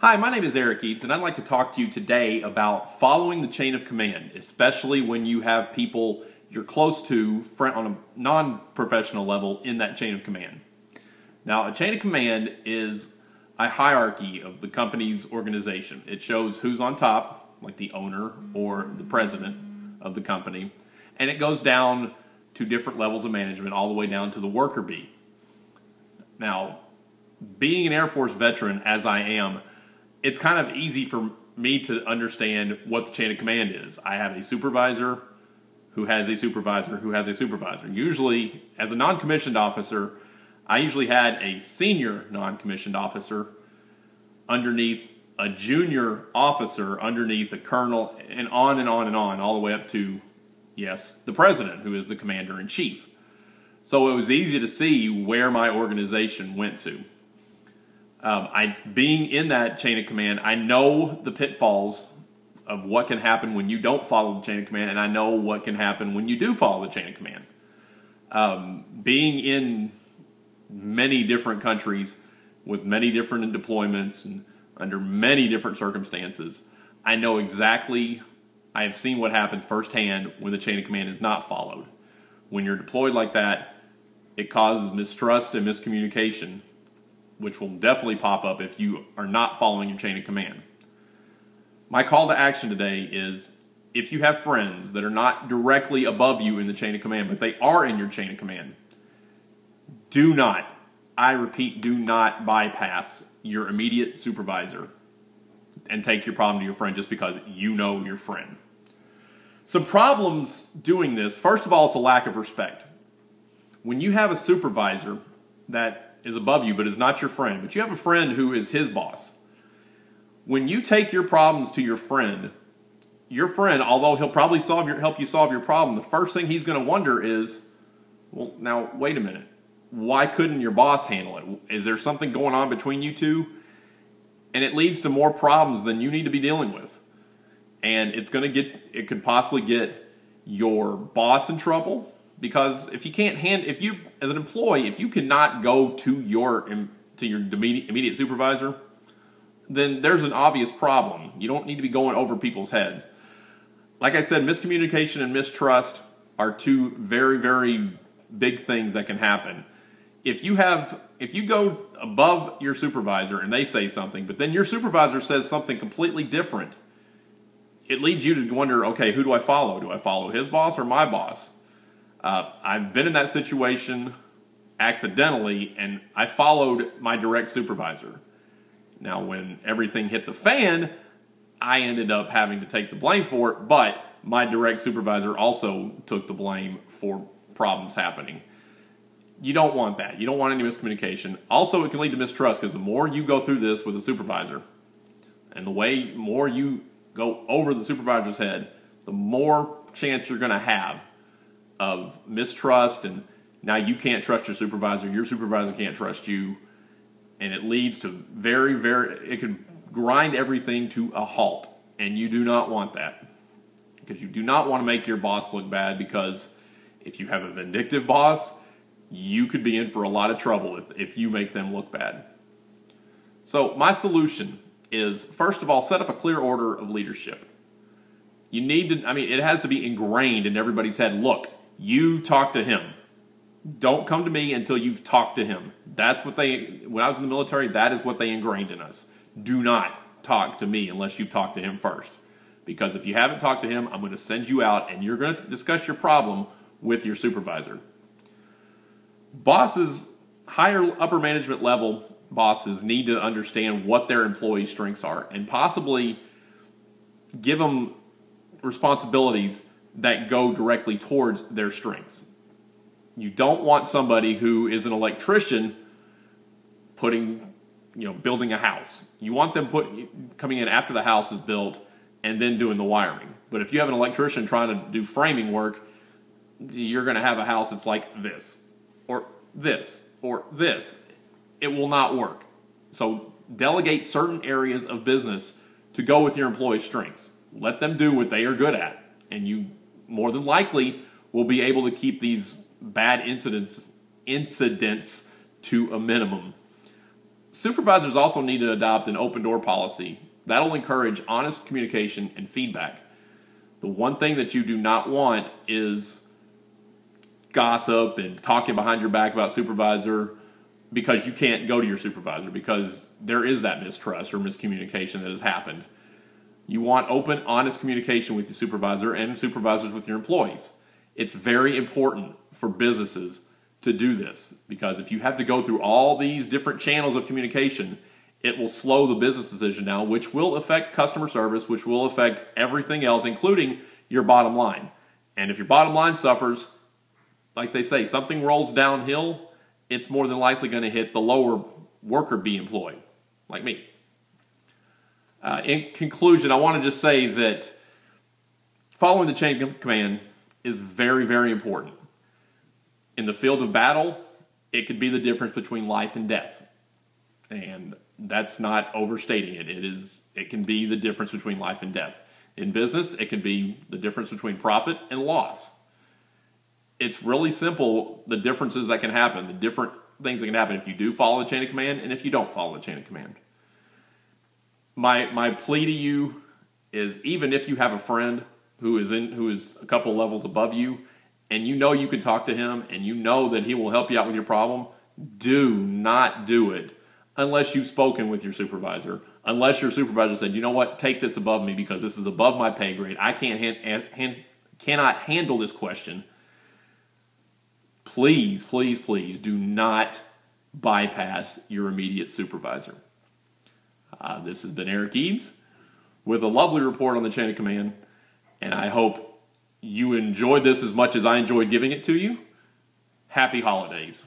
Hi, my name is Eric Eads, and I'd like to talk to you today about following the chain of command, especially when you have people you're close to on a non-professional level in that chain of command. Now, a chain of command is a hierarchy of the company's organization. It shows who's on top, like the owner or the president of the company, and it goes down to different levels of management, all the way down to the worker bee. Now, being an Air Force veteran, as I am, it's kind of easy for me to understand what the chain of command is. I have a supervisor who has a supervisor who has a supervisor. Usually, as a non-commissioned officer, I usually had a senior non-commissioned officer underneath a junior officer, underneath a colonel, and on and on and on, all the way up to, yes, the president, who is the commander-in-chief. So it was easy to see where my organization went to. Being in that chain of command, I know the pitfalls of what can happen when you don't follow the chain of command, and I know what can happen when you do follow the chain of command. Being in many different countries with many different deployments and under many different circumstances, I know exactly, I have seen what happens firsthand when the chain of command is not followed. When you're deployed like that, it causes mistrust and miscommunication, which will definitely pop up if you are not following your chain of command. My call to action today is, if you have friends that are not directly above you in the chain of command, but they are in your chain of command, do not, I repeat, do not bypass your immediate supervisor and take your problem to your friend just because you know your friend. Some problems doing this: first of all, it's a lack of respect. When you have a supervisor that is above you but is not your friend, but you have a friend who is his boss, when you take your problems to your friend, although he'll probably help you solve your problem, the first thing he's going to wonder is, well, now, wait a minute. Why couldn't your boss handle it? Is there something going on between you two? And it leads to more problems than you need to be dealing with. And it could possibly get your boss in trouble, because if you, as an employee, if you cannot go to your immediate supervisor, then there's an obvious problem. You don't need to be going over people's heads. Like I said, miscommunication and mistrust are two very, very big things that can happen. If you go above your supervisor and they say something, but then your supervisor says something completely different, it leads you to wonder, okay, who do I follow? Do I follow his boss or my boss? I've been in that situation accidentally, and I followed my direct supervisor. Now, when everything hit the fan, I ended up having to take the blame for it, but my direct supervisor also took the blame for problems happening. You don't want that. You don't want any miscommunication. Also, it can lead to mistrust, because the more you go through this with a supervisor, and the more you go over the supervisor's head, the more chance you're going to have of mistrust, and now you can't trust your supervisor can't trust you, and it leads to it can grind everything to a halt, and you do not want that, because you do not want to make your boss look bad, because if you have a vindictive boss, you could be in for a lot of trouble if you make them look bad. So my solution is, first of all, set up a clear order of leadership. You need to, it has to be ingrained in everybody's head. Look, you talk to him. Don't come to me until you've talked to him. That's what when I was in the military, that is what they ingrained in us. Do not talk to me unless you've talked to him first. Because if you haven't talked to him, I'm going to send you out, and you're going to discuss your problem with your supervisor. Bosses, upper management level bosses, need to understand what their employees' strengths are, and possibly give them responsibilities that go directly towards their strengths. You don't want somebody who is an electrician building a house. You want them coming in after the house is built and then doing the wiring. But if you have an electrician trying to do framing work, you're going to have a house that's like this, or this, or this. It will not work. So delegate certain areas of business to go with your employees' strengths. Let them do what they are good at, and you more than likely will be able to keep these bad incidents to a minimum. Supervisors also need to adopt an open door policy. That'll encourage honest communication and feedback. The one thing that you do not want is gossip and talking behind your back about supervisor because you can't go to your supervisor because there is that mistrust or miscommunication that has happened. You want open, honest communication with your supervisor and supervisors with your employees. It's very important for businesses to do this because if you have to go through all these different channels of communication, it will slow the business decision down, which will affect customer service, which will affect everything else, including your bottom line. And if your bottom line suffers, like they say, something rolls downhill, it's more than likely going to hit the lower worker bee employee, like me. In conclusion, I want to just say that following the chain of command is very, very important. In the field of battle, it could be the difference between life and death. And that's not overstating it. It can be the difference between life and death. In business, it can be the difference between profit and loss. It's really simple, the differences that can happen, the different things that can happen if you do follow the chain of command and if you don't follow the chain of command. My plea to you is even if you have a friend who is a couple levels above you and you know you can talk to him and you know that he will help you out with your problem, do not do it unless you've spoken with your supervisor, unless your supervisor said, you know what, take this above me because this is above my pay grade. I cannot handle this question. Please, please, please do not bypass your immediate supervisor. This has been Eric Eads with a lovely report on the chain of command, and I hope you enjoyed this as much as I enjoyed giving it to you. Happy holidays.